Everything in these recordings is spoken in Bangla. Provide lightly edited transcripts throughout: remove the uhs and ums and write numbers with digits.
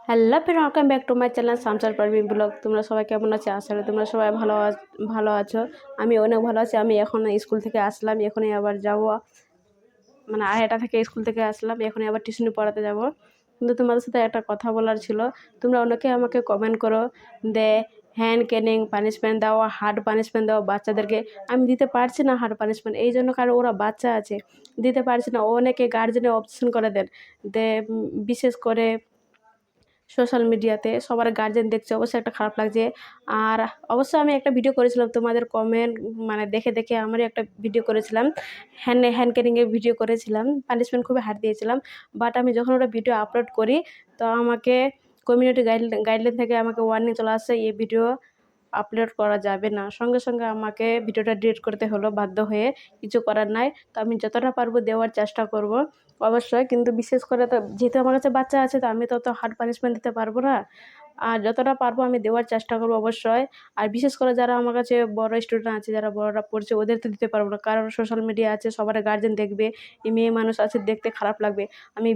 Hello friend, welcome back to my channel Shamsar Parvin blog. তোমরা সবাই কেমন আছো? আসলে তোমরা সবাই ভালো আছো। আমি অনেক ভালো আছি। আমি এখন স্কুল থেকে আসলাম, এখনই আবার যাব, মানে 2:30 থেকে স্কুল থেকে আসলাম, এখনই আবার টিউশনি পড়াতে যাব। কিন্তু তোমাদের সাথে একটা কথা বলার ছিল। তোমরা অনেকে আমাকে কমেন্ট করো দে হ্যান্ড ক্যানিং পানিশমেন্ট দাও, হার্ড পানিশমেন্ট দাও বাচ্চাদেরকে। আমি দিতে পারছি না হার্ড পানিশমেন্ট, এই জন্য, কারণ ওরা বাচ্চা আছে, দিতে পারছি না। অনেকে গার্জেনে অবজেকশন করে দেন বিশেষ করে সোশ্যাল মিডিয়াতে সবার গার্জেন দেখছে, অবশ্যই একটা খারাপ লাগছে। আর অবশ্যই আমি একটা ভিডিও করেছিলাম, তোমাদের কমেন্ট মানে দেখে দেখে আমারই একটা ভিডিও করেছিলাম, হ্যান্ড ক্যানিংয়ের ভিডিও করেছিলাম, পানিশমেন্ট খুবই হার্ড দিয়েছিলাম। বাট আমি যখন ওটা ভিডিও আপলোড করি, তো আমাকে কমিউনিটি গাইডলাইন থেকে আমাকে ওয়ার্নিং চলে আসছে, এই ভিডিও আপলোড করা যাবে না। সঙ্গে সঙ্গে আমাকে ভিডিওটা ডিলিট করতে হলো বাধ্য হয়ে, কিছু করার নাই। তো আমি যতটা পারবো দেওয়ার চেষ্টা করব অবশ্যই, কিন্তু বিশেষ করে তো যেহেতু আমার কাছে বাচ্চা আছে, তো আমি তো হার্ড পানিশমেন্ট দিতে পারবো না। আর যতটা পারবো আমি দেওয়ার চেষ্টা করবো অবশ্যই। আর বিশেষ করে যারা আমার কাছে বড় স্টুডেন্ট আছে, যারা বড়রা পড়ছে, ওদের তো দিতে পারবো না, কারণ সোশ্যাল মিডিয়া আছে, সবার গার্জেন দেখবে, এই মেয়ে মানুষ আছে, দেখতে খারাপ লাগবে। আমি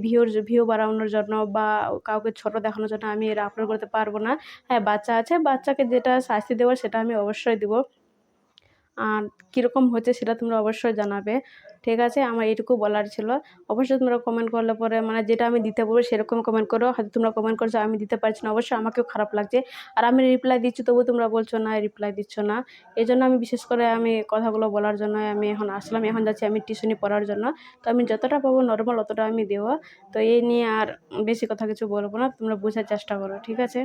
ভিউ বাড়ানোর জন্য বা কাউকে ছোট দেখানোর জন্য আমি এটা আপলোড করতে পারবো না। হ্যাঁ, বাচ্চা আছে, বাচ্চাকে যেটা শাস্তি দেওয়ার সেটা আমি অবশ্যই দেবো। আর কীরকম হচ্ছে সেটা তোমরা অবশ্যই জানাবে, ঠিক আছে? আমার এইটুকু বলার ছিল। অবশ্যই তোমরা কমেন্ট করলে পরে, মানে যেটা আমি দিতে বলবো সেরকম কমেন্ট করো। হয়তো তোমরা কমেন্ট করছো আমি দিতে পারছি না, অবশ্যই আমাকেও খারাপ লাগছে। আর আমি রিপ্লাই দিচ্ছি, তবু তোমরা বলছো না, রিপ্লাই দিচ্ছ না। এই জন্য আমি বিশেষ করে আমি কথাগুলো বলার জন্য আমি এখন আসলাম, এখন যাচ্ছি আমি টিউশনি পড়ার জন্য। তো আমি যতটা পাবো নর্মাল অতটা আমি দেবো। তো এই নিয়ে আর বেশি কথা কিছু বলবো না, তোমরা বোঝার চেষ্টা করো, ঠিক আছে?